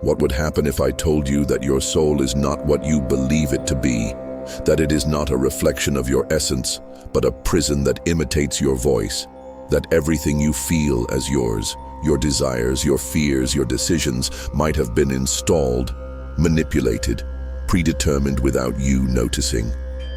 What would happen if I told you that your soul is not what you believe it to be, that it is not a reflection of your essence, but a prison that imitates your voice, that everything you feel as yours, your desires, your fears, your decisions, might have been installed, manipulated, predetermined without you noticing,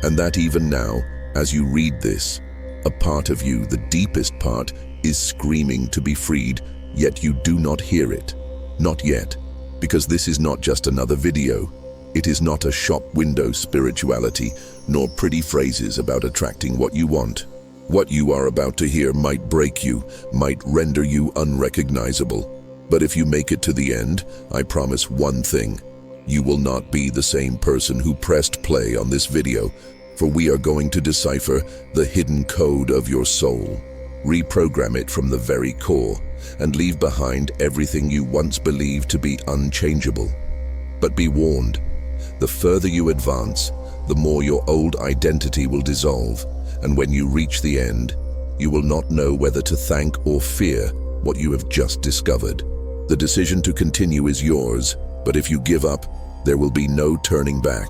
and that even now, as you read this, a part of you, the deepest part, is screaming to be freed, yet you do not hear it. Not yet, because this is not just another video. It is not a shop window spirituality, nor pretty phrases about attracting what you want. What you are about to hear might break you, might render you unrecognizable. But if you make it to the end, I promise one thing. You will not be the same person who pressed play on this video, for we are going to decipher the hidden code of your soul, reprogram it from the very core, and leave behind everything you once believed to be unchangeable. But be warned, the further you advance, the more your old identity will dissolve, and when you reach the end, you will not know whether to thank or fear what you have just discovered. The decision to continue is yours, but if you give up, there will be no turning back.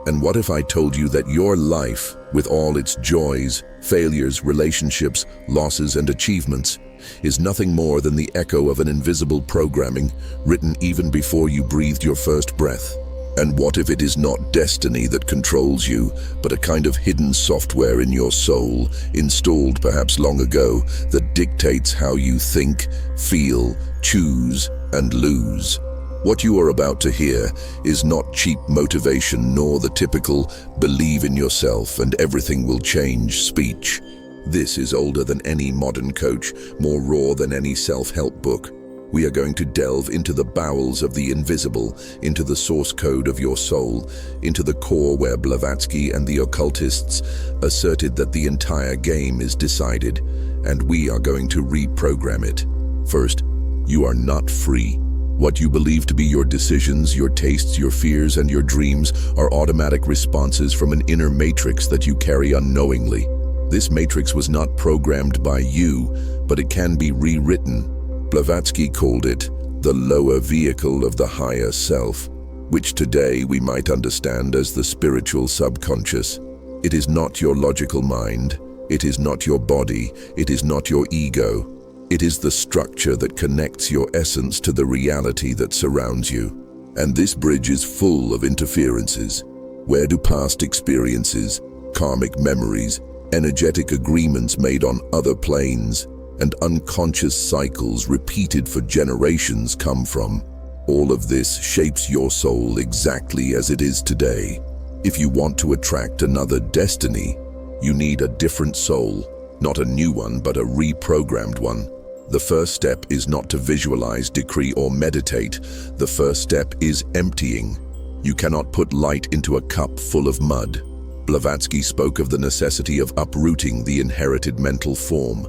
And what if I told you that your life, with all its joys, failures, relationships, losses, and achievements, is nothing more than the echo of an invisible programming written even before you breathed your first breath? And what if it is not destiny that controls you, but a kind of hidden software in your soul, installed perhaps long ago, that dictates how you think, feel, choose, and lose? What you are about to hear is not cheap motivation nor the typical believe in yourself and everything will change speech. This is older than any modern coach, more raw than any self-help book. We are going to delve into the bowels of the invisible, into the source code of your soul, into the core where Blavatsky and the occultists asserted that the entire game is decided, and we are going to reprogram it. First, you are not free. What you believe to be your decisions, your tastes, your fears, and your dreams are automatic responses from an inner matrix that you carry unknowingly. This matrix was not programmed by you, but it can be rewritten. Blavatsky called it the lower vehicle of the higher self, which today we might understand as the spiritual subconscious. It is not your logical mind. It is not your body. It is not your ego. It is the structure that connects your essence to the reality that surrounds you. And this bridge is full of interferences. Where do past experiences, karmic memories, energetic agreements made on other planes, and unconscious cycles repeated for generations come from? All of this shapes your soul exactly as it is today. If you want to attract another destiny, you need a different soul, not a new one, but a reprogrammed one. The first step is not to visualize, decree, or meditate. The first step is emptying. You cannot put light into a cup full of mud. Blavatsky spoke of the necessity of uprooting the inherited mental form.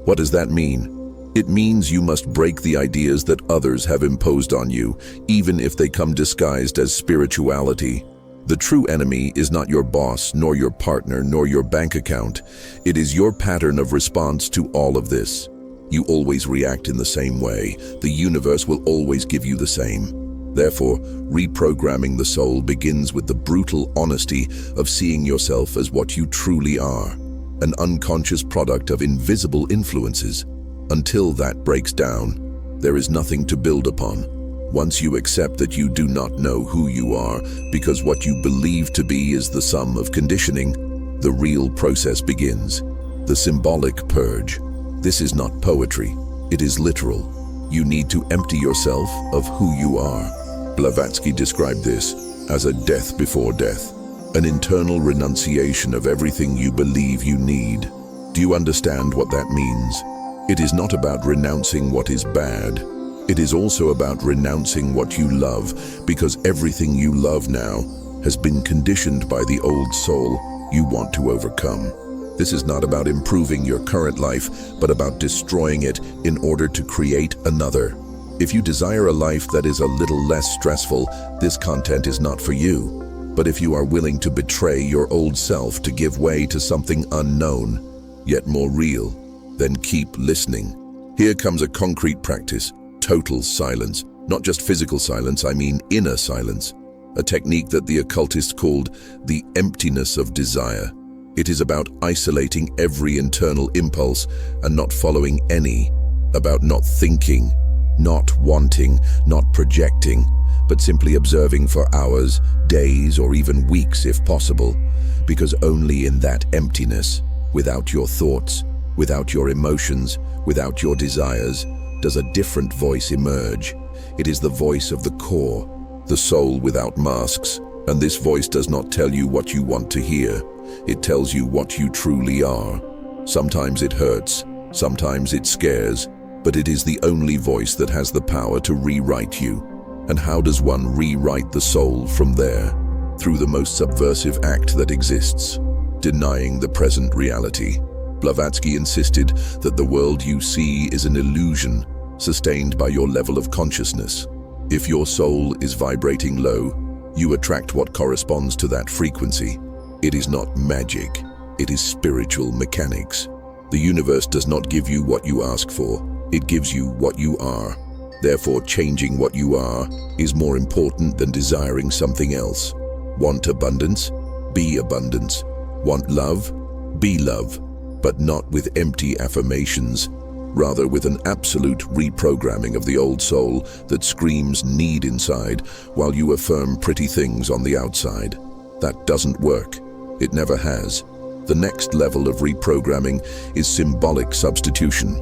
What does that mean? It means you must break the ideas that others have imposed on you, even if they come disguised as spirituality. The true enemy is not your boss, nor your partner, nor your bank account. It is your pattern of response to all of this. You always react in the same way. The universe will always give you the same. Therefore, reprogramming the soul begins with the brutal honesty of seeing yourself as what you truly are, an unconscious product of invisible influences. Until that breaks down, there is nothing to build upon. Once you accept that you do not know who you are, because what you believe to be is the sum of conditioning, the real process begins. The symbolic purge. This is not poetry, it is literal. You need to empty yourself of who you are. Blavatsky described this as a death before death, an internal renunciation of everything you believe you need. Do you understand what that means? It is not about renouncing what is bad. It is also about renouncing what you love, because everything you love now has been conditioned by the old soul you want to overcome. This is not about improving your current life, but about destroying it in order to create another. If you desire a life that is a little less stressful, this content is not for you. But if you are willing to betray your old self to give way to something unknown, yet more real, then keep listening. Here comes a concrete practice: total silence. Not just physical silence, I mean inner silence. A technique that the occultists called the emptiness of desire. It is about isolating every internal impulse and not following any, about not thinking, not wanting, not projecting, but simply observing for hours, days, or even weeks if possible, because only in that emptiness, without your thoughts, without your emotions, without your desires, does a different voice emerge. It is the voice of the core, the soul without masks, and this voice does not tell you what you want to hear. It tells you what you truly are. Sometimes it hurts, sometimes it scares, but it is the only voice that has the power to rewrite you. And how does one rewrite the soul from there? Through the most subversive act that exists, denying the present reality. Blavatsky insisted that the world you see is an illusion, sustained by your level of consciousness. If your soul is vibrating low, you attract what corresponds to that frequency. It is not magic, it is spiritual mechanics. The universe does not give you what you ask for, it gives you what you are. Therefore, changing what you are is more important than desiring something else. Want abundance? Be abundance. Want love? Be love, but not with empty affirmations, rather with an absolute reprogramming of the old soul that screams need inside while you affirm pretty things on the outside. That doesn't work. It never has. The next level of reprogramming is symbolic substitution.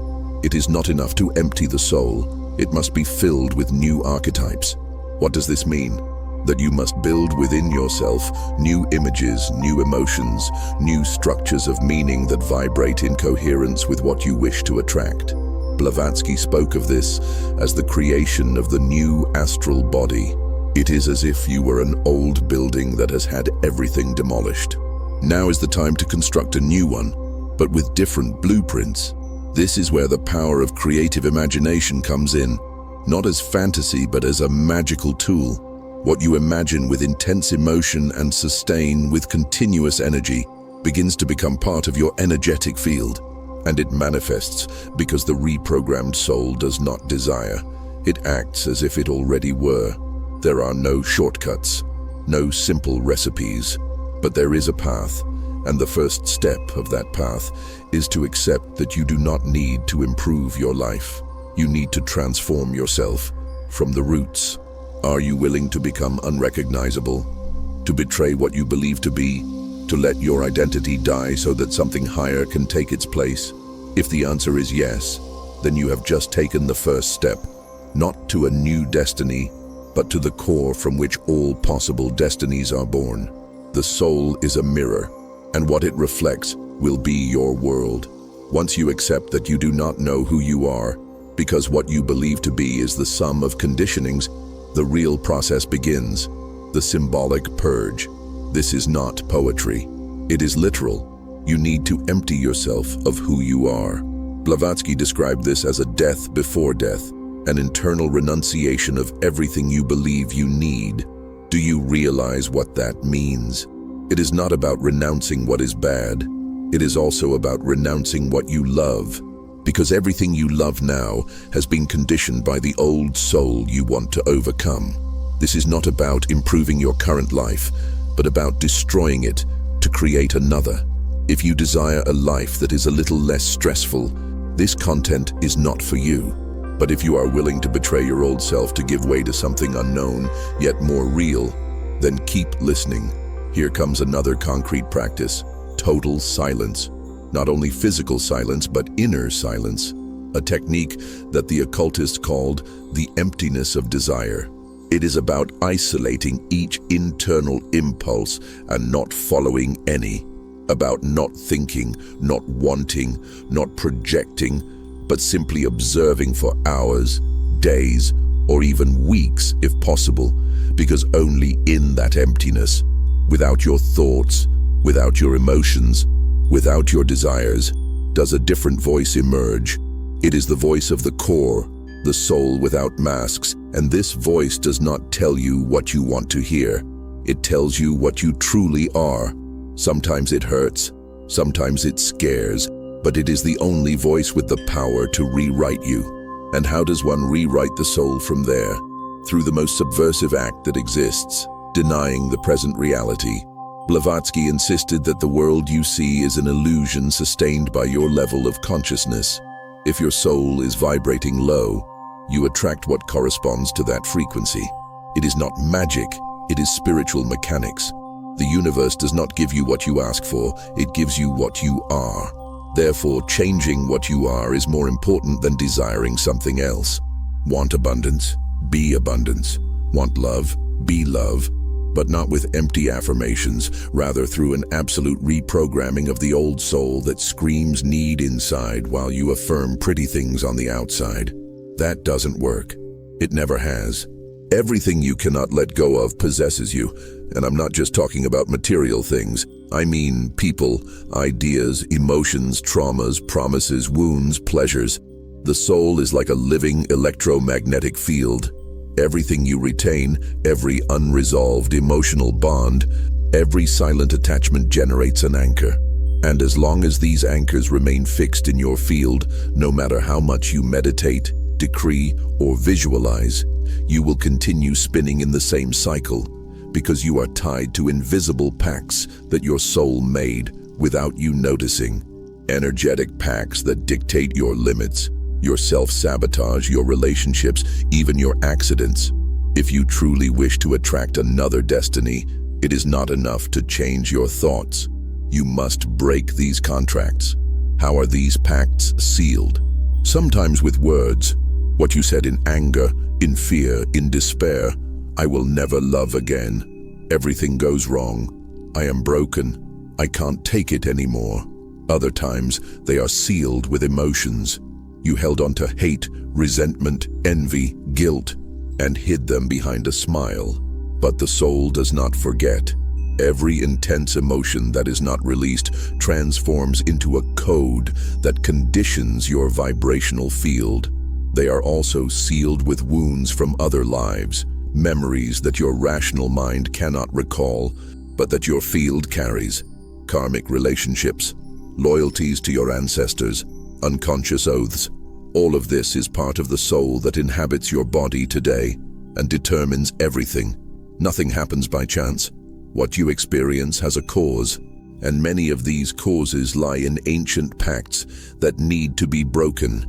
It is not enough to empty the soul. It must be filled with new archetypes. What does this mean? That you must build within yourself new images, new emotions, new structures of meaning that vibrate in coherence with what you wish to attract. Blavatsky spoke of this as the creation of the new astral body. It is as if you were an old building that has had everything demolished. Now is the time to construct a new one, but with different blueprints. This is where the power of creative imagination comes in, not as fantasy but as a magical tool. What you imagine with intense emotion and sustain with continuous energy begins to become part of your energetic field, and it manifests because the reprogrammed soul does not desire. It acts as if it already were. There are no shortcuts, no simple recipes, but there is a path, and the first step of that path is to accept that you do not need to improve your life. You need to transform yourself from the roots. Are you willing to become unrecognizable? To betray what you believe to be? To let your identity die so that something higher can take its place? If the answer is yes, then you have just taken the first step, not to a new destiny, but to the core from which all possible destinies are born. The soul is a mirror, and what it reflects will be your world. Once you accept that you do not know who you are, because what you believe to be is the sum of conditionings, the real process begins, the symbolic purge. This is not poetry. It is literal. You need to empty yourself of who you are. Blavatsky described this as a death before death, an internal renunciation of everything you believe you need. Do you realize what that means? It is not about renouncing what is bad. It is also about renouncing what you love, because everything you love now has been conditioned by the old soul you want to overcome. This is not about improving your current life, but about destroying it to create another. If you desire a life that is a little less stressful, this content is not for you. But if you are willing to betray your old self to give way to something unknown, yet more real, then keep listening. Here comes another concrete practice: total silence. Not only physical silence, but inner silence. A technique that the occultists called the emptiness of desire. It is about isolating each internal impulse and not following any. About not thinking, not wanting, not projecting, but simply observing for hours, days, or even weeks if possible, because only in that emptiness, without your thoughts, without your emotions, without your desires, does a different voice emerge. It is the voice of the core, the soul without masks, and this voice does not tell you what you want to hear. It tells you what you truly are. Sometimes it hurts, sometimes it scares, but it is the only voice with the power to rewrite you. And how does one rewrite the soul from there? through the most subversive act that exists, denying the present reality. Blavatsky insisted that the world you see is an illusion sustained by your level of consciousness. If your soul is vibrating low, you attract what corresponds to that frequency. It is not magic, it is spiritual mechanics. The universe does not give you what you ask for, it gives you what you are. Therefore, changing what you are is more important than desiring something else. Want abundance? Be abundance. Want love? Be love. But not with empty affirmations, rather through an absolute reprogramming of the old soul that screams need inside while you affirm pretty things on the outside. That doesn't work. It never has. Everything you cannot let go of possesses you, and I'm not just talking about material things. I mean people, ideas, emotions, traumas, promises, wounds, pleasures. The soul is like a living electromagnetic field. Everything you retain, every unresolved emotional bond, every silent attachment generates an anchor. And as long as these anchors remain fixed in your field, no matter how much you meditate, decree, or visualize, you will continue spinning in the same cycle, because you are tied to invisible pacts that your soul made without you noticing. Energetic pacts that dictate your limits, your self-sabotage, your relationships, even your accidents. If you truly wish to attract another destiny, it is not enough to change your thoughts. You must break these contracts. How are these pacts sealed? Sometimes with words. What you said in anger, in fear, in despair. I will never love again. Everything goes wrong. I am broken. I can't take it anymore. Other times, they are sealed with emotions. You held on to hate, resentment, envy, guilt, and hid them behind a smile. But the soul does not forget. Every intense emotion that is not released transforms into a code that conditions your vibrational field. They are also sealed with wounds from other lives, memories that your rational mind cannot recall, but that your field carries. Karmic relationships, loyalties to your ancestors, unconscious oaths. All of this is part of the soul that inhabits your body today and determines everything. Nothing happens by chance. What you experience has a cause, and many of these causes lie in ancient pacts that need to be broken.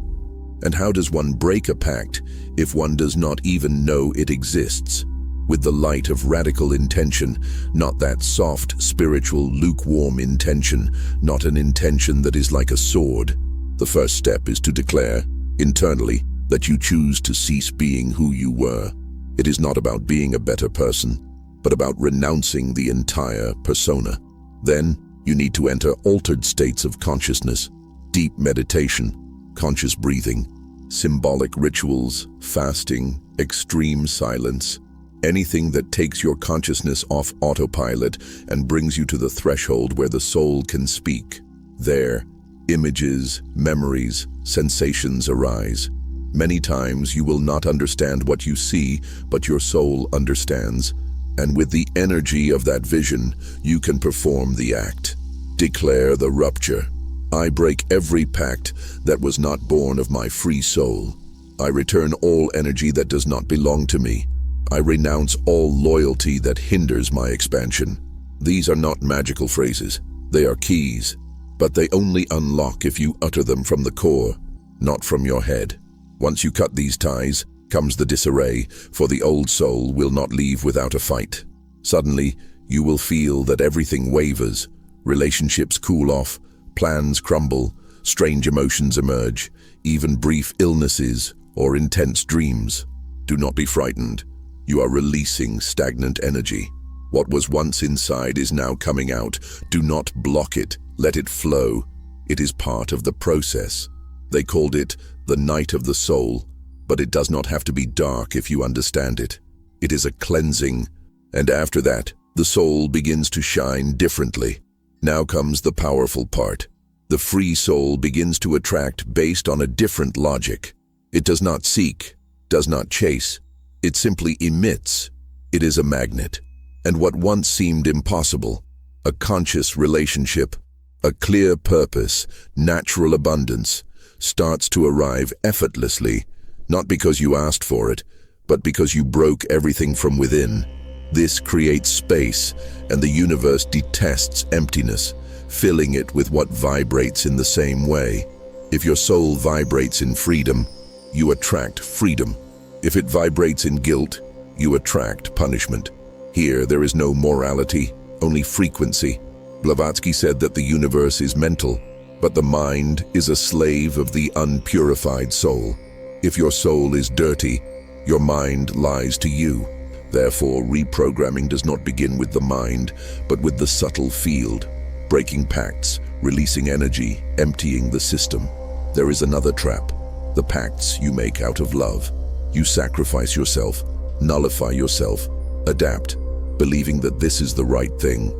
And how does one break a pact if one does not even know it exists? With the light of radical intention, not that soft, spiritual, lukewarm intention, not an intention that is like a sword. The first step is to declare, internally, that you choose to cease being who you were. It is not about being a better person, but about renouncing the entire persona. Then, you need to enter altered states of consciousness, deep meditation, conscious breathing, symbolic rituals, fasting, extreme silence, anything that takes your consciousness off autopilot and brings you to the threshold where the soul can speak. There, images, memories, sensations arise. Many times you will not understand what you see, but your soul understands. And with the energy of that vision, you can perform the act. Declare the rupture. I break every pact that was not born of my free soul. I return all energy that does not belong to me. I renounce all loyalty that hinders my expansion. These are not magical phrases. They are keys, but they only unlock if you utter them from the core, not from your head. Once you cut these ties, comes the disarray, for the old soul will not leave without a fight. Suddenly, you will feel that everything wavers, relationships cool off, plans crumble, strange emotions emerge, even brief illnesses or intense dreams. Do not be frightened. You are releasing stagnant energy. What was once inside is now coming out. Do not block it. Let it flow. It is part of the process. They called it the night of the soul, but it does not have to be dark if you understand it. It is a cleansing, and after that, the soul begins to shine differently. Now comes the powerful part. The free soul begins to attract based on a different logic. It does not seek, does not chase. It simply emits. It is a magnet. And what once seemed impossible, a conscious relationship, a clear purpose, natural abundance, starts to arrive effortlessly, not because you asked for it, but because you broke everything from within. This creates space, and the universe detests emptiness, filling it with what vibrates in the same way. If your soul vibrates in freedom, you attract freedom. If it vibrates in guilt, you attract punishment. Here, there is no morality, only frequency. Blavatsky said that the universe is mental, but the mind is a slave of the unpurified soul. If your soul is dirty, your mind lies to you. Therefore, reprogramming does not begin with the mind, but with the subtle field. Breaking pacts, releasing energy, emptying the system. There is another trap, the pacts you make out of love. You sacrifice yourself, nullify yourself, adapt, believing that this is the right thing.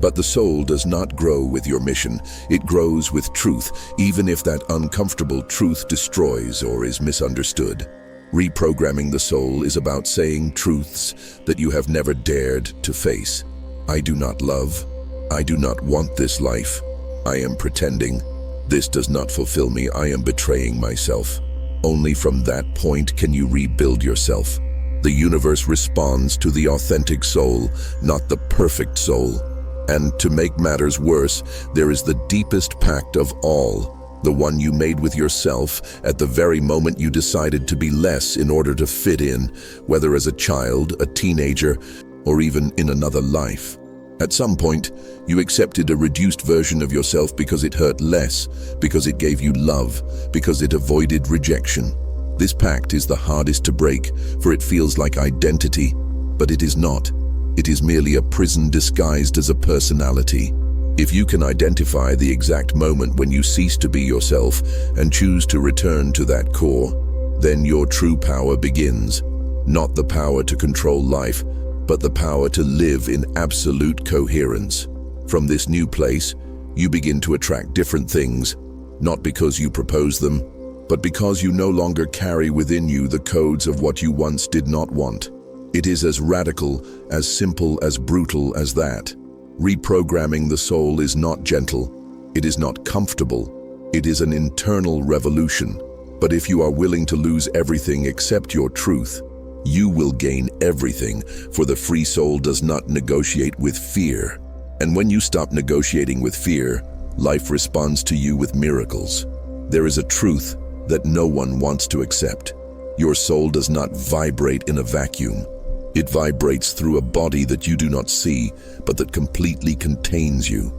But the soul does not grow with your mission. It grows with truth, even if that uncomfortable truth destroys or is misunderstood. Reprogramming the soul is about saying truths that you have never dared to face. I do not love. I do not want this life. I am pretending. This does not fulfill me. I am betraying myself. Only from that point can you rebuild yourself. The universe responds to the authentic soul, not the perfect soul. And to make matters worse, there is the deepest pact of all, the one you made with yourself at the very moment you decided to be less in order to fit in, whether as a child, a teenager, or even in another life. At some point, you accepted a reduced version of yourself because it hurt less, because it gave you love, because it avoided rejection. This pact is the hardest to break, for it feels like identity, but it is not. It is merely a prison disguised as a personality. If you can identify the exact moment when you cease to be yourself and choose to return to that core, then your true power begins. Not the power to control life, but the power to live in absolute coherence. From this new place, you begin to attract different things, not because you propose them, but because you no longer carry within you the codes of what you once did not want. It is as radical, as simple, as brutal as that. Reprogramming the soul is not gentle. It is not comfortable. It is an internal revolution. But if you are willing to lose everything except your truth, you will gain everything, for the free soul does not negotiate with fear. And when you stop negotiating with fear, life responds to you with miracles. There is a truth that no one wants to accept. Your soul does not vibrate in a vacuum. It vibrates through a body that you do not see, but that completely contains you.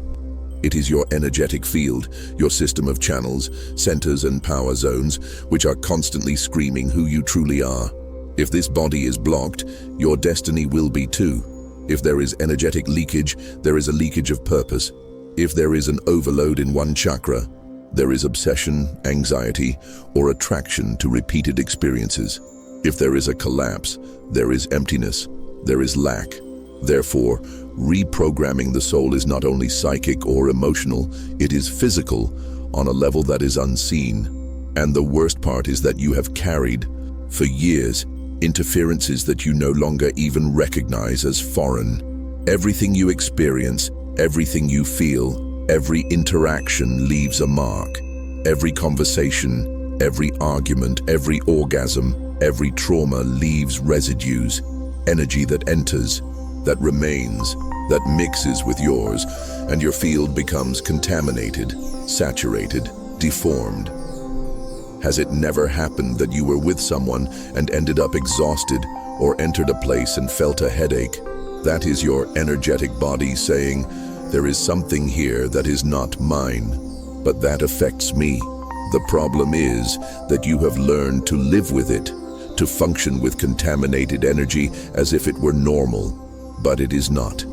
It is your energetic field, your system of channels, centers, and power zones, which are constantly screaming who you truly are. If this body is blocked, your destiny will be too. If there is energetic leakage, there is a leakage of purpose. If there is an overload in one chakra, there is obsession, anxiety, or attraction to repeated experiences. If there is a collapse, there is emptiness, there is lack. Therefore, reprogramming the soul is not only psychic or emotional, it is physical on a level that is unseen. And the worst part is that you have carried, for years, interferences that you no longer even recognize as foreign. Everything you experience, everything you feel, every interaction leaves a mark. Every conversation, every argument, every orgasm, every trauma leaves residues, energy that enters, that remains, that mixes with yours, and your field becomes contaminated, saturated, deformed. Has it never happened that you were with someone and ended up exhausted, or entered a place and felt a headache? That is your energetic body saying, there is something here that is not mine, but that affects me. The problem is that you have learned to live with it, to function with contaminated energy as if it were normal, but it is not.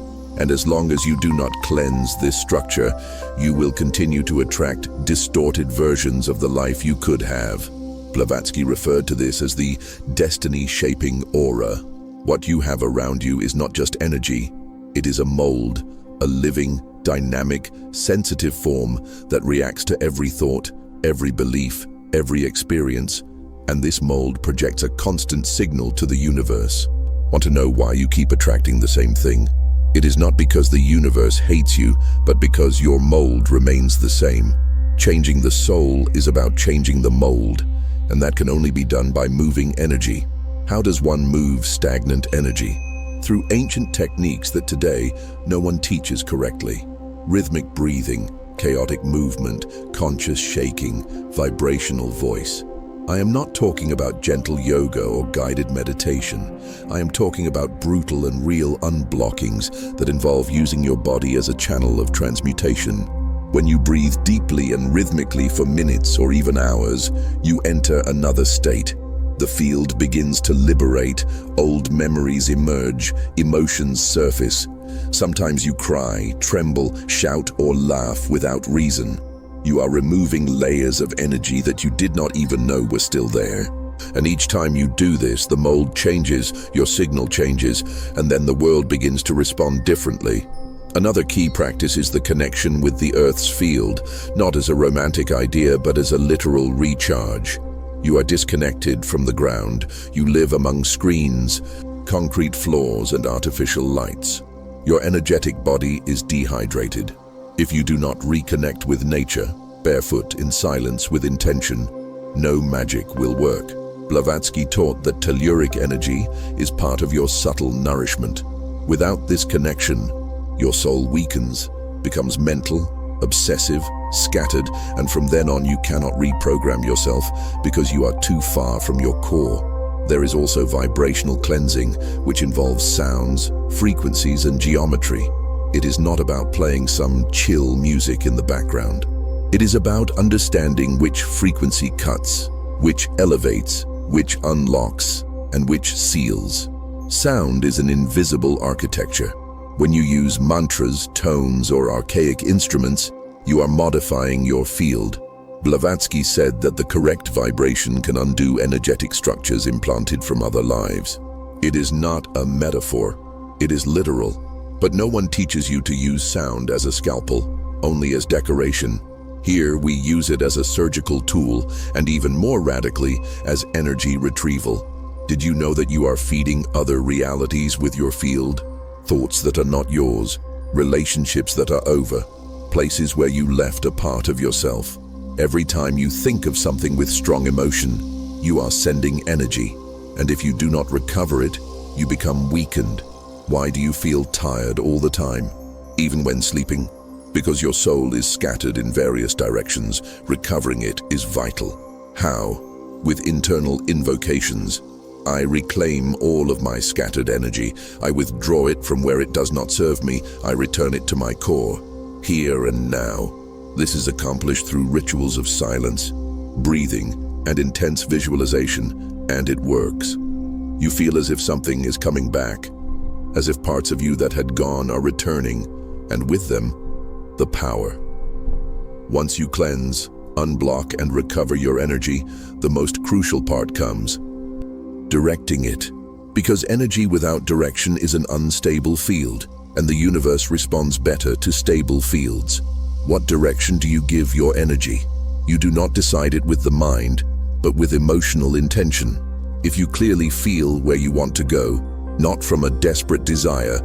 And as long as you do not cleanse this structure, you will continue to attract distorted versions of the life you could have. Blavatsky referred to this as the destiny-shaping aura. What you have around you is not just energy, it is a mold, a living, dynamic, sensitive form that reacts to every thought, every belief, every experience, and this mold projects a constant signal to the universe. Want to know why you keep attracting the same thing? It is not because the universe hates you, but because your mold remains the same. Changing the soul is about changing the mold, and that can only be done by moving energy. How does one move stagnant energy? Through ancient techniques that today no one teaches correctly. Rhythmic breathing, chaotic movement, conscious shaking, vibrational voice. I am not talking about gentle yoga or guided meditation. I am talking about brutal and real unblockings that involve using your body as a channel of transmutation. When you breathe deeply and rhythmically for minutes or even hours, you enter another state. The field begins to liberate, old memories emerge, emotions surface. Sometimes you cry, tremble, shout, or laugh without reason. You are removing layers of energy that you did not even know were still there. And each time you do this, the mold changes, your signal changes, and then the world begins to respond differently. Another key practice is the connection with the Earth's field, not as a romantic idea, but as a literal recharge. You are disconnected from the ground. You live among screens, concrete floors, and artificial lights. Your energetic body is dehydrated. If you do not reconnect with nature, barefoot in silence with intention, no magic will work. Blavatsky taught that telluric energy is part of your subtle nourishment. Without this connection, your soul weakens, becomes mental, obsessive, scattered, and from then on you cannot reprogram yourself because you are too far from your core. There is also vibrational cleansing, which involves sounds, frequencies, and geometry. It is not about playing some chill music in the background. It is about understanding which frequency cuts, which elevates, which unlocks, and which seals. Sound is an invisible architecture. When you use mantras, tones, or archaic instruments, you are modifying your field. Blavatsky said that the correct vibration can undo energetic structures implanted from other lives. It is not a metaphor, it is literal. But no one teaches you to use sound as a scalpel, only as decoration. Here we use it as a surgical tool, and even more radically, as energy retrieval. Did you know that you are feeding other realities with your field? Thoughts that are not yours, relationships that are over, places where you left a part of yourself. Every time you think of something with strong emotion, you are sending energy, and if you do not recover it, you become weakened. Why do you feel tired all the time, even when sleeping? Because your soul is scattered in various directions. Recovering it is vital. How? With internal invocations. I reclaim all of my scattered energy. I withdraw it from where it does not serve me. I return it to my core, here and now. This is accomplished through rituals of silence, breathing, and intense visualization, and it works. You feel as if something is coming back, as if parts of you that had gone are returning, and with them, the power. Once you cleanse, unblock, and recover your energy, the most crucial part comes: directing it. Because energy without direction is an unstable field, and the universe responds better to stable fields. What direction do you give your energy? You do not decide it with the mind, but with emotional intention. If you clearly feel where you want to go, not from a desperate desire,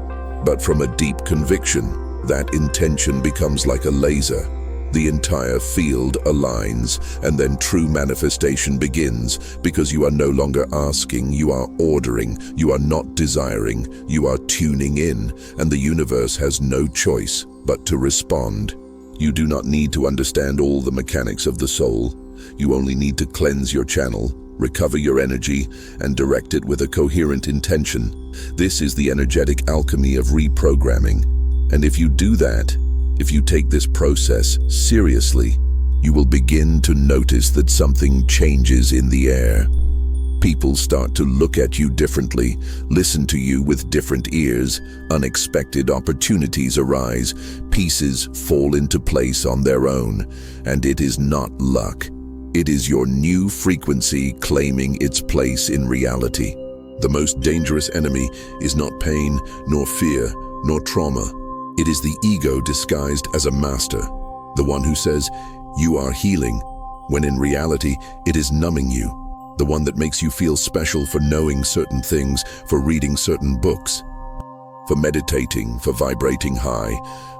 but from a deep conviction, that intention becomes like a laser. The entire field aligns, and then true manifestation begins, because you are no longer asking, you are ordering, you are not desiring, you are tuning in, and the universe has no choice but to respond. You do not need to understand all the mechanics of the soul. You only need to cleanse your channel, recover your energy, and direct it with a coherent intention. This is the energetic alchemy of reprogramming. And if you do that, if you take this process seriously, you will begin to notice that something changes in the air. People start to look at you differently, listen to you with different ears, unexpected opportunities arise, pieces fall into place on their own, and it is not luck. It is your new frequency claiming its place in reality. The most dangerous enemy is not pain, nor fear, nor trauma. It is the ego disguised as a master, the one who says, "You are healing," when in reality, it is numbing you, the one that makes you feel special for knowing certain things, for reading certain books, for meditating, for vibrating high,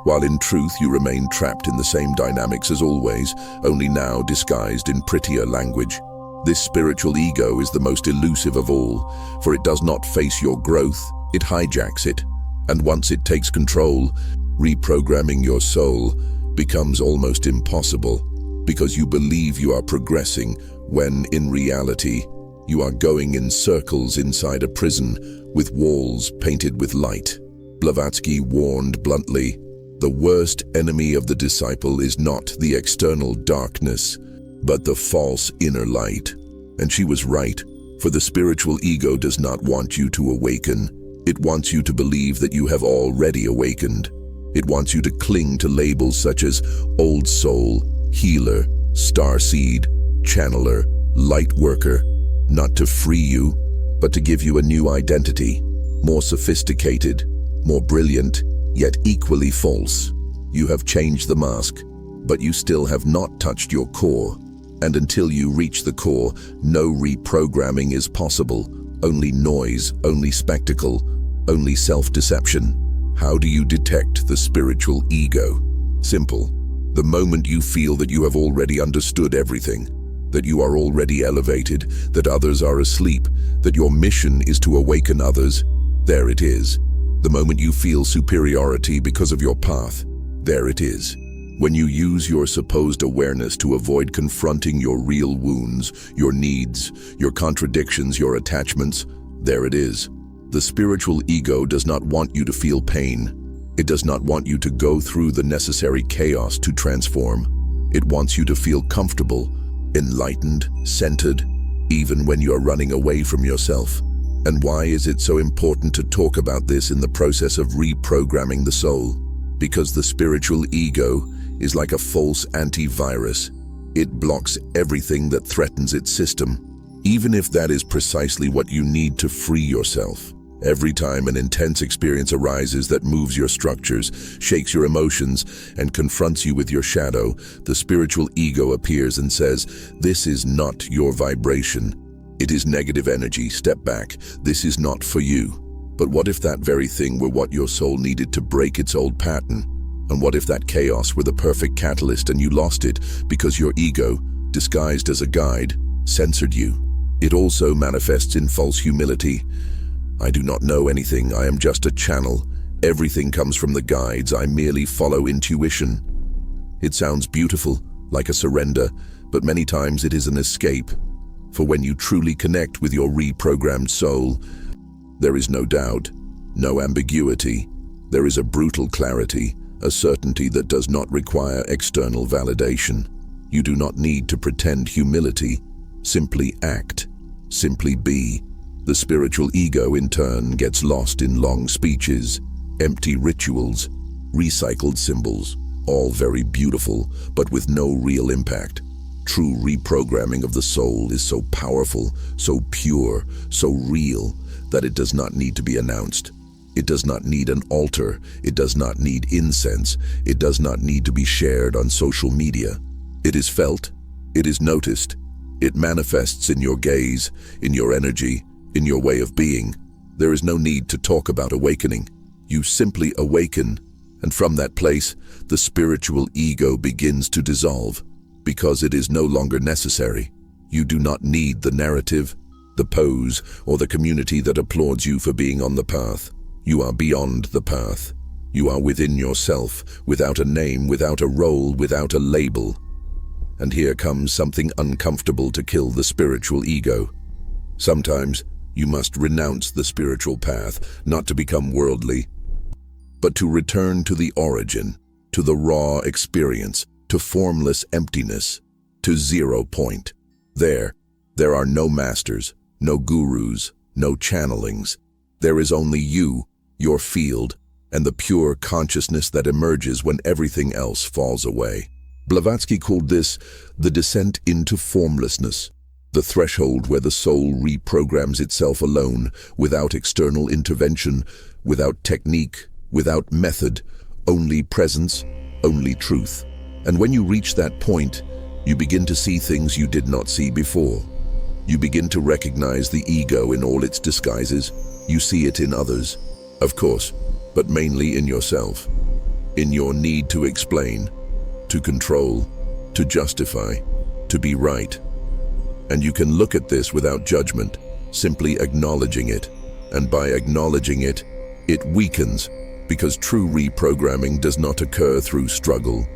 while in truth you remain trapped in the same dynamics as always, only now disguised in prettier language. This spiritual ego is the most elusive of all, for it does not face your growth, it hijacks it. And once it takes control, reprogramming your soul becomes almost impossible, because you believe you are progressing when, in reality, you are going in circles inside a prison with walls painted with light. Blavatsky warned bluntly, "The worst enemy of the disciple is not the external darkness, but the false inner light." And she was right, for the spiritual ego does not want you to awaken. It wants you to believe that you have already awakened. It wants you to cling to labels such as old soul, healer, starseed, channeler, light worker, not to free you, but to give you a new identity, more sophisticated, more brilliant, yet equally false. You have changed the mask, but you still have not touched your core. And until you reach the core, no reprogramming is possible. Only noise, only spectacle, only self-deception. How do you detect the spiritual ego? Simple. The moment you feel that you have already understood everything, that you are already elevated, that others are asleep, that your mission is to awaken others, there it is. The moment you feel superiority because of your path, there it is. When you use your supposed awareness to avoid confronting your real wounds, your needs, your contradictions, your attachments, there it is. The spiritual ego does not want you to feel pain. It does not want you to go through the necessary chaos to transform. It wants you to feel comfortable, enlightened, centered, even when you are running away from yourself. And why is it so important to talk about this in the process of reprogramming the soul? Because the spiritual ego is like a false antivirus. It blocks everything that threatens its system, even if that is precisely what you need to free yourself. Every time an intense experience arises that moves your structures, shakes your emotions, and confronts you with your shadow, the spiritual ego appears and says, "This is not your vibration. It is negative energy. Step back. This is not for you." But what if that very thing were what your soul needed to break its old pattern? And what if that chaos were the perfect catalyst and you lost it because your ego, disguised as a guide, censored you? It also manifests in false humility. "I do not know anything, I am just a channel. Everything comes from the guides, I merely follow intuition." It sounds beautiful, like a surrender, but many times it is an escape. For when you truly connect with your reprogrammed soul, there is no doubt, no ambiguity. There is a brutal clarity, a certainty that does not require external validation. You do not need to pretend humility. Simply act. Simply be. The spiritual ego, in turn, gets lost in long speeches, empty rituals, recycled symbols, all very beautiful, but with no real impact. True reprogramming of the soul is so powerful, so pure, so real, that it does not need to be announced. It does not need an altar. It does not need incense. It does not need to be shared on social media. It is felt. It is noticed. It manifests in your gaze, in your energy, in your way of being. There is no need to talk about awakening. You simply awaken, and from that place, the spiritual ego begins to dissolve, because it is no longer necessary. You do not need the narrative, the pose, or the community that applauds you for being on the path. You are beyond the path. You are within yourself, without a name, without a role, without a label. And here comes something uncomfortable to kill the spiritual ego. Sometimes, you must renounce the spiritual path, not to become worldly, but to return to the origin, to the raw experience, to formless emptiness, to 0 point. There are no masters, no gurus, no channelings. There is only you, your field, and the pure consciousness that emerges when everything else falls away. Blavatsky called this the descent into formlessness, the threshold where the soul reprograms itself alone, without external intervention, without technique, without method, only presence, only truth. And when you reach that point, you begin to see things you did not see before. You begin to recognize the ego in all its disguises. You see it in others, of course, but mainly in yourself, in your need to explain, to control, to justify, to be right. And you can look at this without judgment, simply acknowledging it. And by acknowledging it, it weakens, because true reprogramming does not occur through struggle,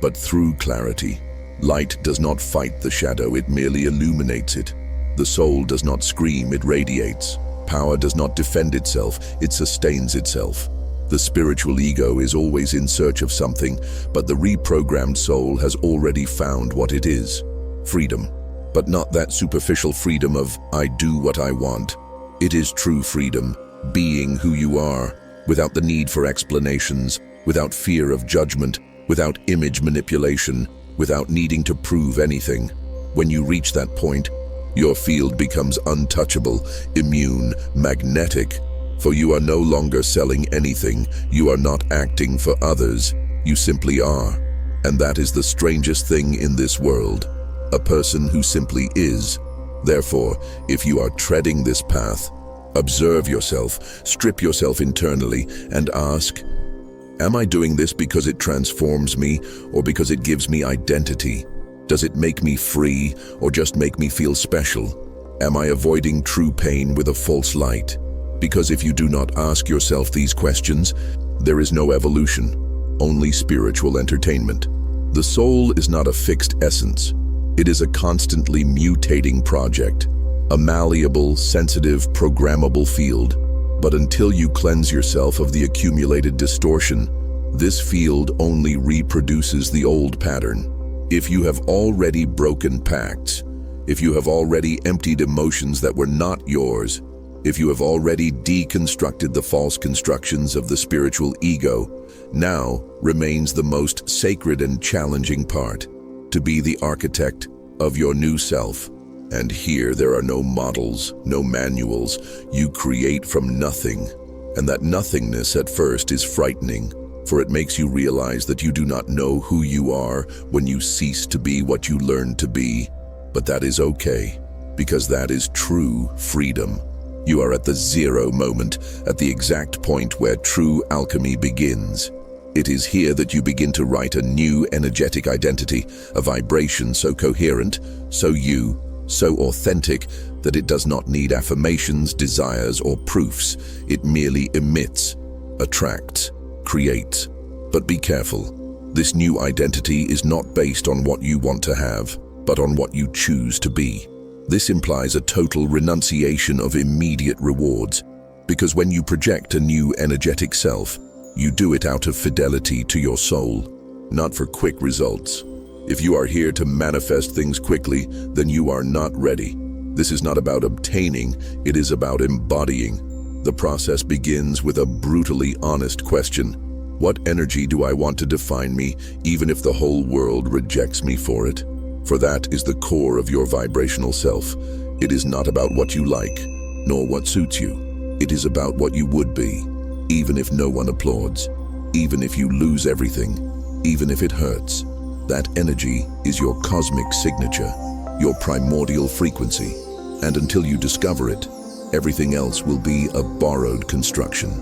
but through clarity. Light does not fight the shadow, it merely illuminates it. The soul does not scream, it radiates. Power does not defend itself, it sustains itself. The spiritual ego is always in search of something, but the reprogrammed soul has already found what it is: freedom. But not that superficial freedom of, I do what I want. It is true freedom, being who you are, without the need for explanations, without fear of judgment, without image manipulation, without needing to prove anything. When you reach that point, your field becomes untouchable, immune, magnetic, for you are no longer selling anything, you are not acting for others, you simply are. And that is the strangest thing in this world, a person who simply is. Therefore, if you are treading this path, observe yourself, strip yourself internally, and ask, am I doing this because it transforms me or because it gives me identity? Does it make me free or just make me feel special? Am I avoiding true pain with a false light? Because if you do not ask yourself these questions, there is no evolution, only spiritual entertainment. The soul is not a fixed essence. It is a constantly mutating project, a malleable, sensitive, programmable field. But until you cleanse yourself of the accumulated distortion, this field only reproduces the old pattern. If you have already broken pacts, if you have already emptied emotions that were not yours, if you have already deconstructed the false constructions of the spiritual ego, now remains the most sacred and challenging part, to be the architect of your new self. And here there are no models, no manuals. You create from nothing. And that nothingness at first is frightening, for it makes you realize that you do not know who you are when you cease to be what you learned to be. But that is okay, because that is true freedom. You are at the zero moment, at the exact point where true alchemy begins. It is here that you begin to write a new energetic identity, a vibration so coherent, so you, so authentic that it does not need affirmations, desires, or proofs. It merely emits, attracts, creates. But be careful. This new identity is not based on what you want to have, but on what you choose to be. This implies a total renunciation of immediate rewards, because when you project a new energetic self, you do it out of fidelity to your soul, not for quick results. If you are here to manifest things quickly, then you are not ready. This is not about obtaining, it is about embodying. The process begins with a brutally honest question. What energy do I want to define me, even if the whole world rejects me for it? For that is the core of your vibrational self. It is not about what you like, nor what suits you. It is about what you would be, even if no one applauds, even if you lose everything, even if it hurts. That energy is your cosmic signature, your primordial frequency. And until you discover it, everything else will be a borrowed construction.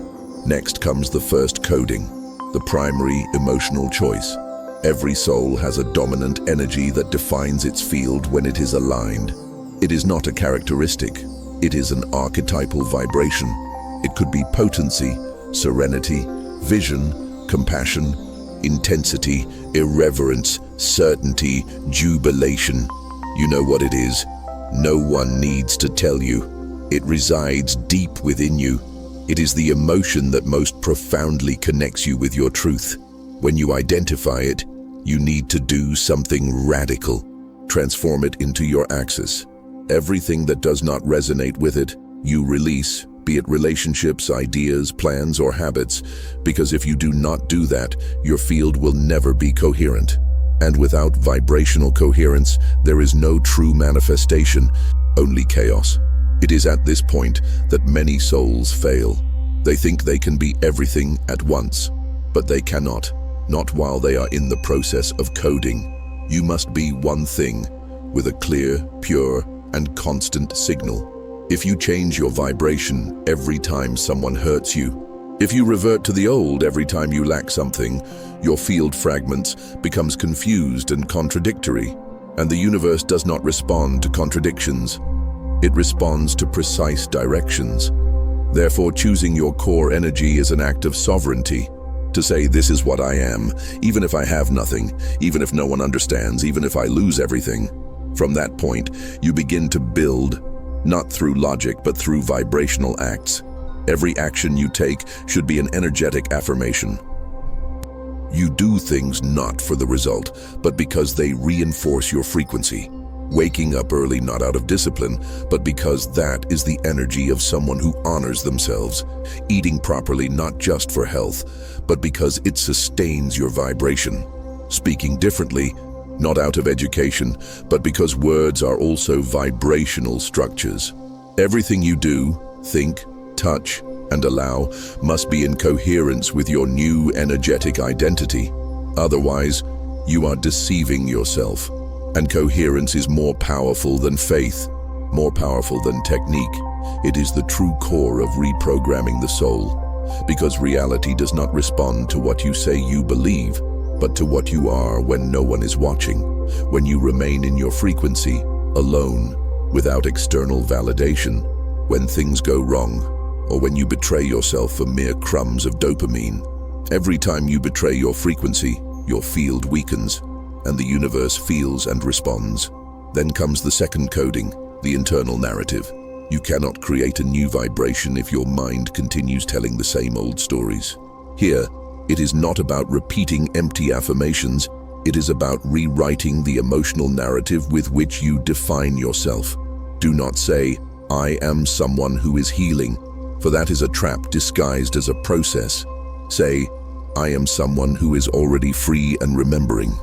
Next comes the first coding, the primary emotional choice. Every soul has a dominant energy that defines its field when it is aligned. It is not a characteristic, it is an archetypal vibration. It could be potency, serenity, vision, compassion, intensity, irreverence, certainty, jubilation. You know what it is. No one needs to tell you. It resides deep within you. It is the emotion that most profoundly connects you with your truth. When you identify it, you need to do something radical. Transform it into your axis. Everything that does not resonate with it, you release, be it relationships, ideas, plans, or habits, because if you do not do that, your field will never be coherent. And without vibrational coherence, there is no true manifestation, only chaos. It is at this point that many souls fail. They think they can be everything at once, but they cannot, not while they are in the process of coding. You must be one thing, with a clear, pure, and constant signal. If you change your vibration every time someone hurts you, if you revert to the old every time you lack something, your field fragments becomes confused and contradictory. And the universe does not respond to contradictions. It responds to precise directions. Therefore, choosing your core energy is an act of sovereignty. To say, this is what I am, even if I have nothing, even if no one understands, even if I lose everything. From that point, you begin to build, not through logic, but through vibrational acts. Every action you take should be an energetic affirmation. You do things not for the result, but because they reinforce your frequency. Waking up early not out of discipline, but because that is the energy of someone who honors themselves. Eating properly not just for health, but because it sustains your vibration. Speaking differently, not out of education, but because words are also vibrational structures. Everything you do, think, touch, and allow must be in coherence with your new energetic identity. Otherwise, you are deceiving yourself. And coherence is more powerful than faith, more powerful than technique. It is the true core of reprogramming the soul, because reality does not respond to what you say you believe, but to what you are when no one is watching, when you remain in your frequency, alone, without external validation, when things go wrong, or when you betray yourself for mere crumbs of dopamine. Every time you betray your frequency, your field weakens, and the universe feels and responds. Then comes the second coding, the internal narrative. You cannot create a new vibration if your mind continues telling the same old stories. Here, it is not about repeating empty affirmations. It is about rewriting the emotional narrative with which you define yourself. Do not say, I am someone who is healing, for that is a trap disguised as a process. Say, I am someone who is already free and remembering.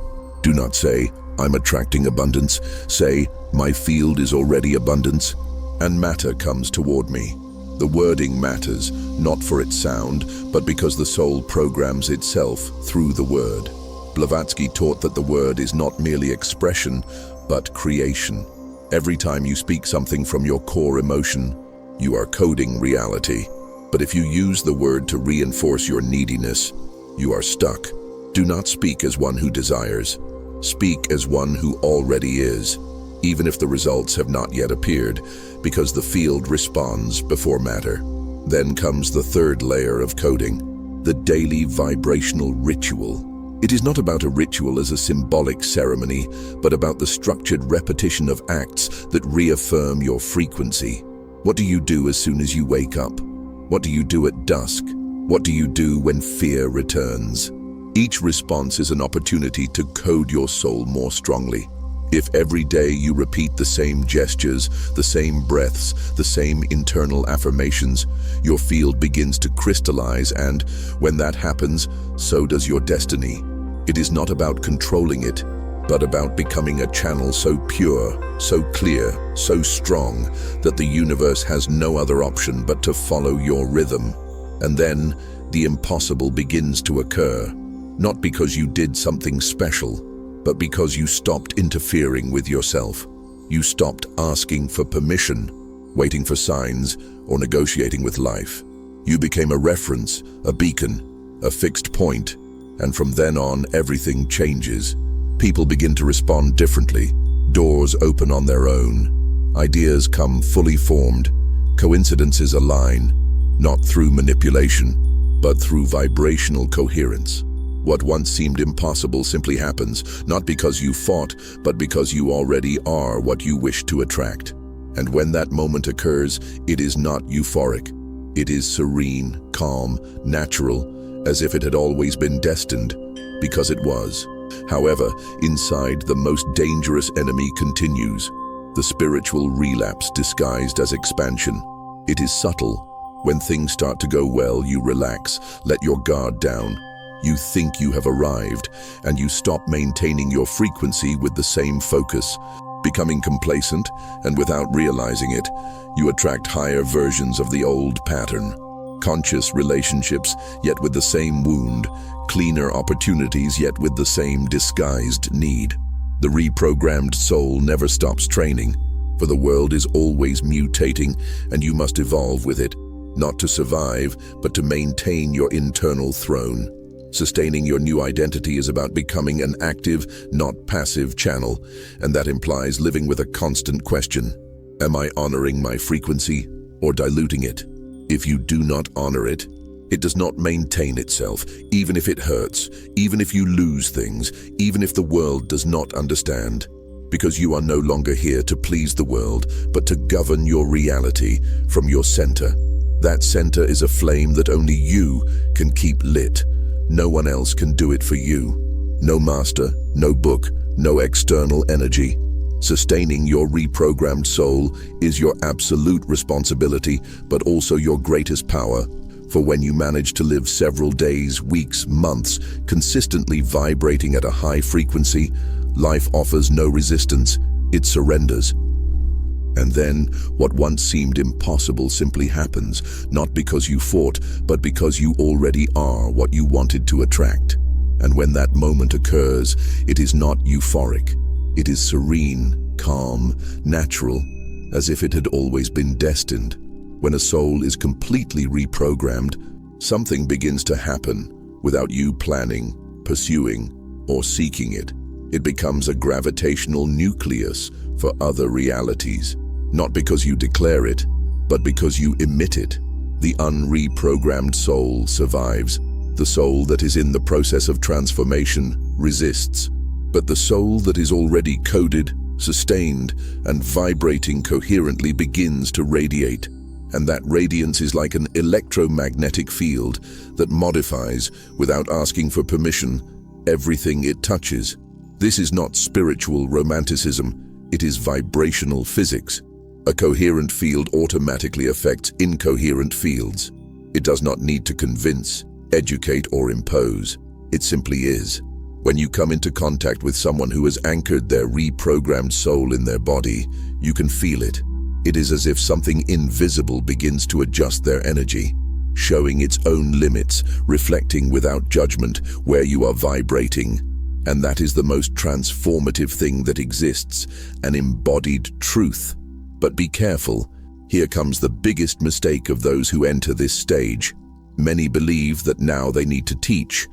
Do not say, I'm attracting abundance. Say, my field is already abundance, and matter comes toward me. The wording matters, not for its sound, but because the soul programs itself through the word. Blavatsky taught that the word is not merely expression, but creation. Every time you speak something from your core emotion, you are coding reality. But if you use the word to reinforce your neediness, you are stuck. Do not speak as one who desires. Speak as one who already is, even if the results have not yet appeared, because the field responds before matter. Then comes the third layer of coding, the daily vibrational ritual. It is not about a ritual as a symbolic ceremony, but about the structured repetition of acts that reaffirm your frequency. What do you do as soon as you wake up? What do you do at dusk? What do you do when fear returns? Each response is an opportunity to code your soul more strongly. If every day you repeat the same gestures, the same breaths, the same internal affirmations, your field begins to crystallize, and when that happens, so does your destiny. It is not about controlling it, but about becoming a channel so pure, so clear, so strong, that the universe has no other option but to follow your rhythm. And then, the impossible begins to occur. Not because you did something special, but because you stopped interfering with yourself. You stopped asking for permission, waiting for signs, or negotiating with life. You became a reference, a beacon, a fixed point, and from then on, everything changes. People begin to respond differently. Doors open on their own. Ideas come fully formed. Coincidences align, not through manipulation, but through vibrational coherence. What once seemed impossible simply happens, not because you fought, but because you already are what you wish to attract. And when that moment occurs, it is not euphoric. It is serene, calm, natural, as if it had always been destined, because it was. However, inside, the most dangerous enemy continues, the spiritual relapse disguised as expansion. It is subtle. When things start to go well, you relax, let your guard down. You think you have arrived, and you stop maintaining your frequency with the same focus. Becoming complacent, and without realizing it, you attract higher versions of the old pattern. Conscious relationships, yet with the same wound. Cleaner opportunities, yet with the same disguised need. The reprogrammed soul never stops training, for the world is always mutating, and you must evolve with it, not to survive, but to maintain your internal throne. Sustaining your new identity is about becoming an active, not passive channel, and that implies living with a constant question. Am I honoring my frequency or diluting it? If you do not honor it, it does not maintain itself, even if it hurts, even if you lose things, even if the world does not understand. Because you are no longer here to please the world, but to govern your reality from your center. That center is a flame that only you can keep lit. No one else can do it for you. No master, no book, no external energy. Sustaining your reprogrammed soul is your absolute responsibility, but also your greatest power. For when you manage to live several days, weeks, months, consistently vibrating at a high frequency, life offers no resistance, it surrenders. And then, what once seemed impossible simply happens, not because you fought, but because you already are what you wanted to attract. And when that moment occurs, it is not euphoric. It is serene, calm, natural, as if it had always been destined. When a soul is completely reprogrammed, something begins to happen without you planning, pursuing, or seeking it. It becomes a gravitational nucleus for other realities, not because you declare it, but because you emit it. The unreprogrammed soul survives. The soul that is in the process of transformation resists. But the soul that is already coded, sustained, and vibrating coherently begins to radiate. And that radiance is like an electromagnetic field that modifies, without asking for permission, everything it touches. This is not spiritual romanticism, it is vibrational physics. A coherent field automatically affects incoherent fields. It does not need to convince, educate, or impose. It simply is. When you come into contact with someone who has anchored their reprogrammed soul in their body, you can feel it. It is as if something invisible begins to adjust their energy, showing its own limits, reflecting without judgment where you are vibrating. And that is the most transformative thing that exists, an embodied truth. But be careful, here comes the biggest mistake of those who enter this stage. Many believe that now they need to teach,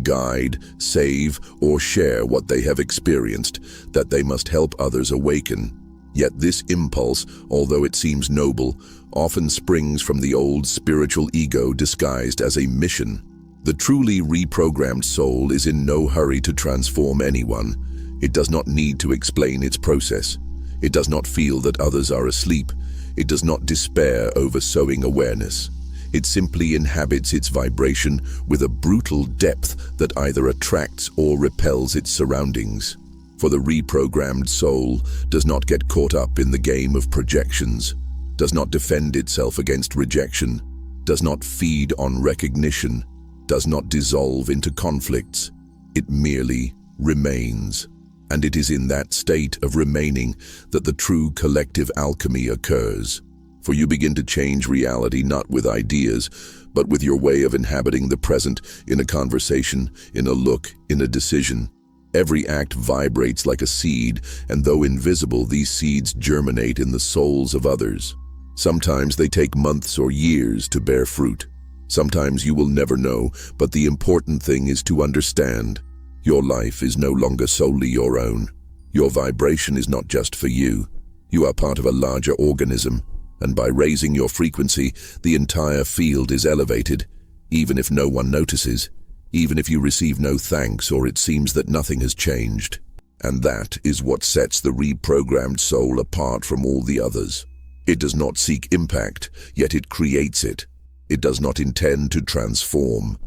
guide, save, or share what they have experienced, that they must help others awaken. Yet this impulse, although it seems noble, often springs from the old spiritual ego disguised as a mission. The truly reprogrammed soul is in no hurry to transform anyone. It does not need to explain its process. It does not feel that others are asleep. It does not despair over sowing awareness. It simply inhabits its vibration with a brutal depth that either attracts or repels its surroundings. For the reprogrammed soul does not get caught up in the game of projections, does not defend itself against rejection, does not feed on recognition, does not dissolve into conflicts. It merely remains. And it is in that state of remaining that the true collective alchemy occurs. For you begin to change reality not with ideas, but with your way of inhabiting the present, in a conversation, in a look, in a decision. Every act vibrates like a seed, and though invisible, these seeds germinate in the souls of others. Sometimes they take months or years to bear fruit. Sometimes you will never know, but the important thing is to understand. Your life is no longer solely your own. Your vibration is not just for you. You are part of a larger organism, and by raising your frequency, the entire field is elevated, even if no one notices. Even if you receive no thanks or it seems that nothing has changed. And that is what sets the reprogrammed soul apart from all the others. It does not seek impact, yet it creates it. It does not intend to transform,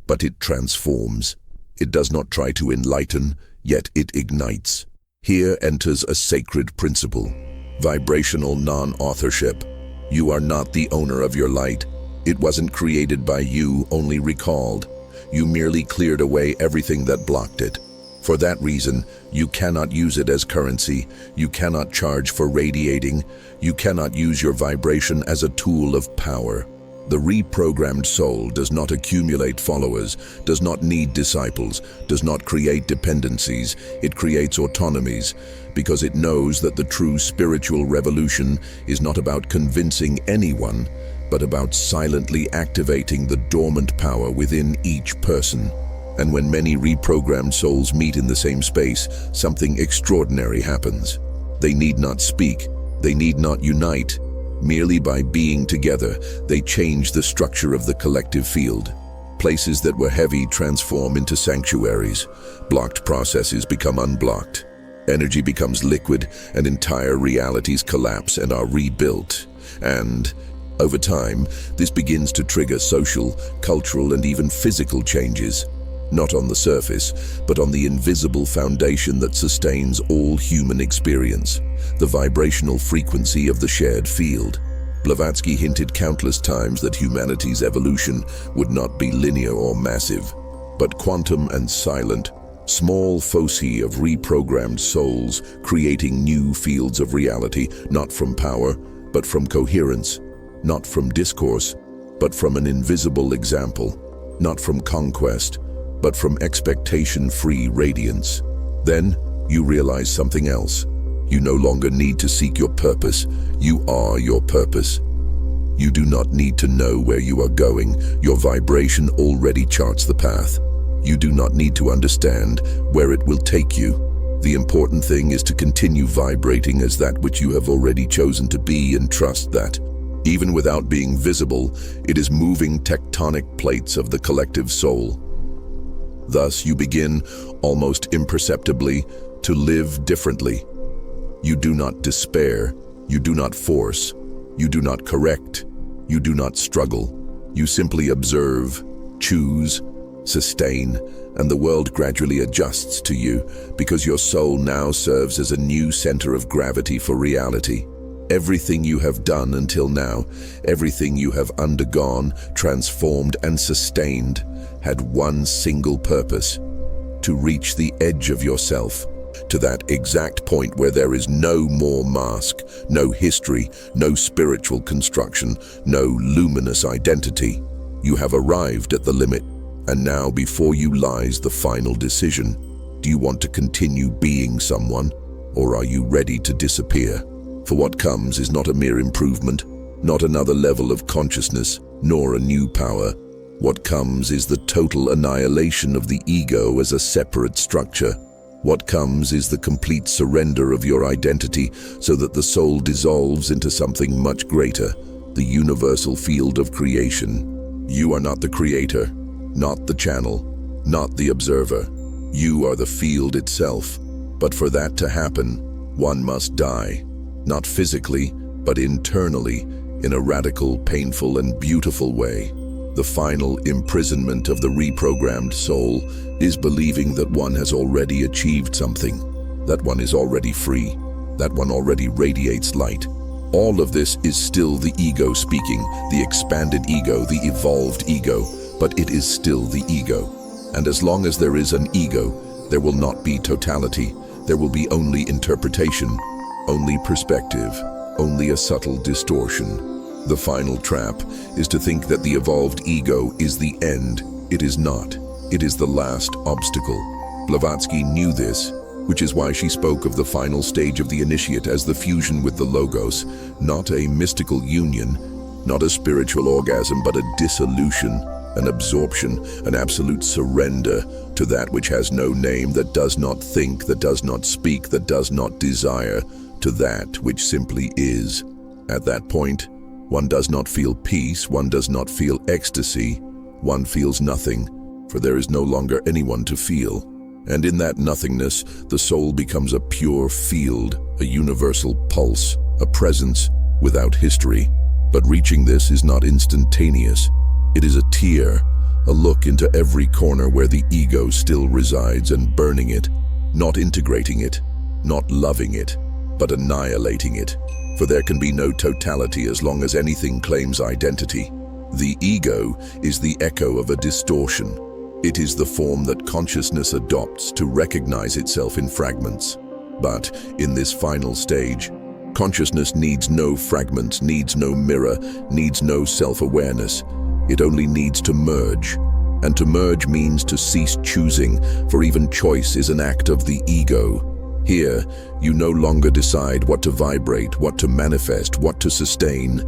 but it transforms. It does not try to enlighten, yet it ignites. Here enters a sacred principle: vibrational non-authorship. You are not the owner of your light. It wasn't created by you, only recalled. You merely cleared away everything that blocked it. For that reason, you cannot use it as currency. You cannot charge for radiating. You cannot use your vibration as a tool of power. The reprogrammed soul does not accumulate followers, does not need disciples, does not create dependencies. It creates autonomies, because it knows that the true spiritual revolution is not about convincing anyone, but about silently activating the dormant power within each person. And when many reprogrammed souls meet in the same space, something extraordinary happens. They need not speak, they need not unite. Merely by being together, they change the structure of the collective field. Places that were heavy transform into sanctuaries. Blocked processes become unblocked. Energy becomes liquid, and entire realities collapse and are rebuilt. And over time, this begins to trigger social, cultural, and even physical changes. Not on the surface, but on the invisible foundation that sustains all human experience, the vibrational frequency of the shared field. Blavatsky hinted countless times that humanity's evolution would not be linear or massive, but quantum and silent, small foci of reprogrammed souls creating new fields of reality, not from power, but from coherence, not from discourse, but from an invisible example, not from conquest, but from expectation-free radiance. Then you realize something else. You no longer need to seek your purpose. You are your purpose. You do not need to know where you are going. Your vibration already charts the path. You do not need to understand where it will take you. The important thing is to continue vibrating as that which you have already chosen to be, and trust that, even without being visible, it is moving tectonic plates of the collective soul. Thus, you begin, almost imperceptibly, to live differently. You do not despair, you do not force, you do not correct, you do not struggle. You simply observe, choose, sustain, and the world gradually adjusts to you, because your soul now serves as a new center of gravity for reality. Everything you have done until now, everything you have undergone, transformed, and sustained, had one single purpose: to reach the edge of yourself, to that exact point where there is no more mask, no history, no spiritual construction, no luminous identity. You have arrived at the limit, and now before you lies the final decision. Do you want to continue being someone, or are you ready to disappear? For what comes is not a mere improvement, not another level of consciousness, nor a new power. What comes is the total annihilation of the ego as a separate structure. What comes is the complete surrender of your identity so that the soul dissolves into something much greater, the universal field of creation. You are not the creator, not the channel, not the observer. You are the field itself. But for that to happen, one must die. Not physically, but internally, in a radical, painful, and beautiful way. The final imprisonment of the reprogrammed soul is believing that one has already achieved something, that one is already free, that one already radiates light. All of this is still the ego speaking, the expanded ego, the evolved ego, but it is still the ego. And as long as there is an ego, there will not be totality. There will be only interpretation, only perspective, only a subtle distortion. The final trap is to think that the evolved ego is the end. It is not. It is the last obstacle. Blavatsky knew this, which is why she spoke of the final stage of the initiate as the fusion with the Logos, not a mystical union, not a spiritual orgasm, but a dissolution, an absorption, an absolute surrender to that which has no name, that does not think, that does not speak, that does not desire, to that which simply is. At that point, one does not feel peace, one does not feel ecstasy, one feels nothing, for there is no longer anyone to feel. And in that nothingness, the soul becomes a pure field, a universal pulse, a presence without history. But reaching this is not instantaneous. It is a tear, a look into every corner where the ego still resides, and burning it, not integrating it, not loving it, but annihilating it. For there can be no totality as long as anything claims identity. The ego is the echo of a distortion. It is the form that consciousness adopts to recognize itself in fragments. But in this final stage, consciousness needs no fragments, needs no mirror, needs no self-awareness. It only needs to merge. And to merge means to cease choosing, for even choice is an act of the ego. Here, you no longer decide what to vibrate, what to manifest, what to sustain.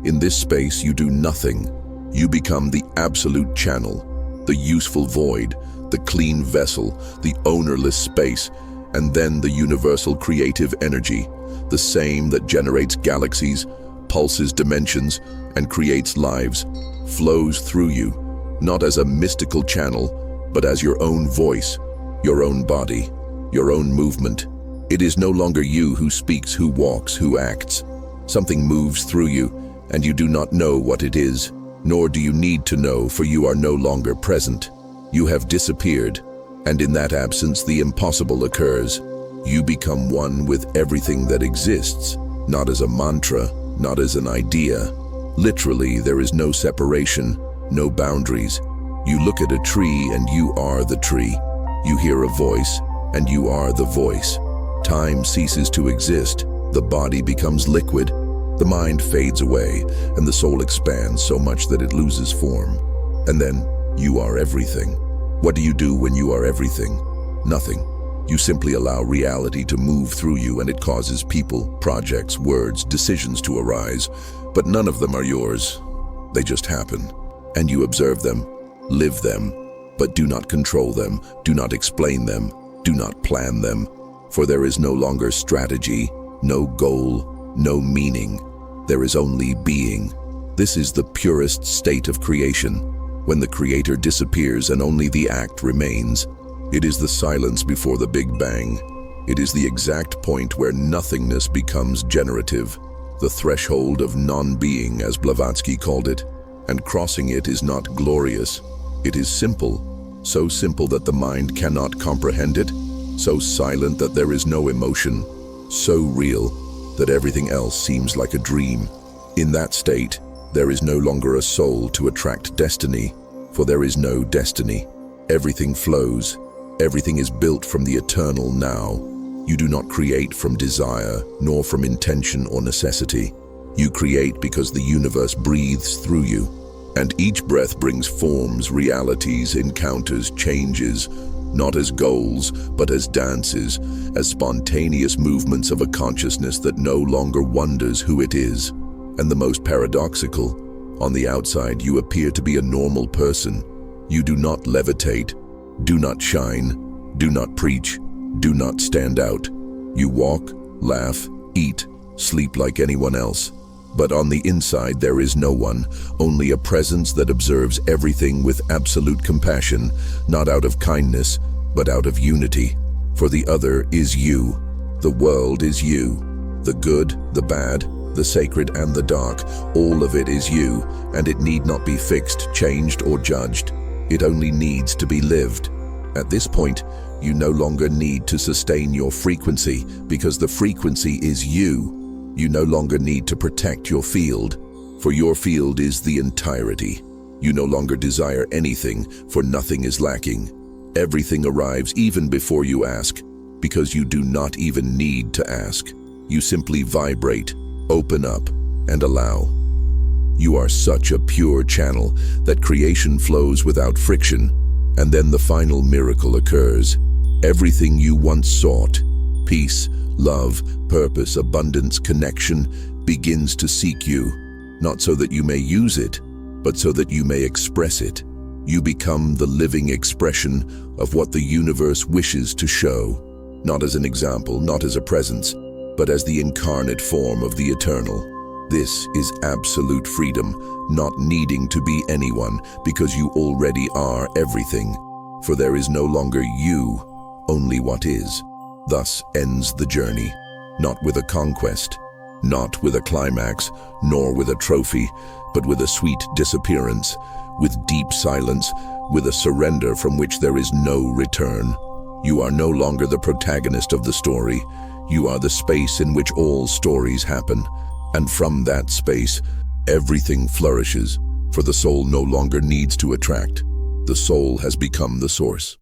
In this space, you do nothing. You become the absolute channel, the useful void, the clean vessel, the ownerless space, and then the universal creative energy, the same that generates galaxies, pulses dimensions, and creates lives, flows through you, not as a mystical channel, but as your own voice, your own body, your own movement. It is no longer you who speaks, who walks, who acts. Something moves through you, and you do not know what it is, nor do you need to know, for you are no longer present. You have disappeared, and in that absence the impossible occurs. You become one with everything that exists, not as a mantra, not as an idea. Literally, there is no separation, no boundaries. You look at a tree and you are the tree. You hear a voice and you are the voice. Time ceases to exist, the body becomes liquid, the mind fades away, and the soul expands so much that it loses form. And then, you are everything. What do you do when you are everything? Nothing. You simply allow reality to move through you, and it causes people, projects, words, decisions to arise, but none of them are yours. They just happen, and you observe them, live them, but do not control them, do not explain them, do not plan them, for there is no longer strategy, no goal, no meaning. There is only being. This is the purest state of creation, when the creator disappears and only the act remains. It is the silence before the Big Bang. It is the exact point where nothingness becomes generative, the threshold of non-being, as Blavatsky called it, and crossing it is not glorious. It is simple, so simple that the mind cannot comprehend it, so silent that there is no emotion, so real that everything else seems like a dream. In that state, there is no longer a soul to attract destiny, for there is no destiny. Everything flows. Everything is built from the eternal now. You do not create from desire, nor from intention or necessity. You create because the universe breathes through you, and each breath brings forms, realities, encounters, changes, not as goals, but as dances, as spontaneous movements of a consciousness that no longer wonders who it is. And the most paradoxical, on the outside you appear to be a normal person. You do not levitate, do not shine, do not preach, do not stand out. You walk, laugh, eat, sleep like anyone else. But on the inside there is no one, only a presence that observes everything with absolute compassion, not out of kindness, but out of unity. For the other is you. The world is you. The good, the bad, the sacred and the dark, all of it is you, and it need not be fixed, changed, or judged. It only needs to be lived. At this point, you no longer need to sustain your frequency, because the frequency is you. You no longer need to protect your field, for your field is the entirety. You no longer desire anything, for nothing is lacking. Everything arrives even before you ask, because you do not even need to ask. You simply vibrate, open up, and allow. You are such a pure channel that creation flows without friction, and then the final miracle occurs. Everything you once sought, peace, love, purpose, abundance, connection, begins to seek you, not so that you may use it, but so that you may express it. You become the living expression of what the universe wishes to show, not as an example, not as a presence, but as the incarnate form of the eternal. This is absolute freedom, not needing to be anyone, because you already are everything. For there is no longer you, only what is. Thus ends the journey, not with a conquest, not with a climax, nor with a trophy, but with a sweet disappearance, with deep silence, with a surrender from which there is no return. You are no longer the protagonist of the story. You are the space in which all stories happen. And from that space, everything flourishes, for the soul no longer needs to attract. The soul has become the source.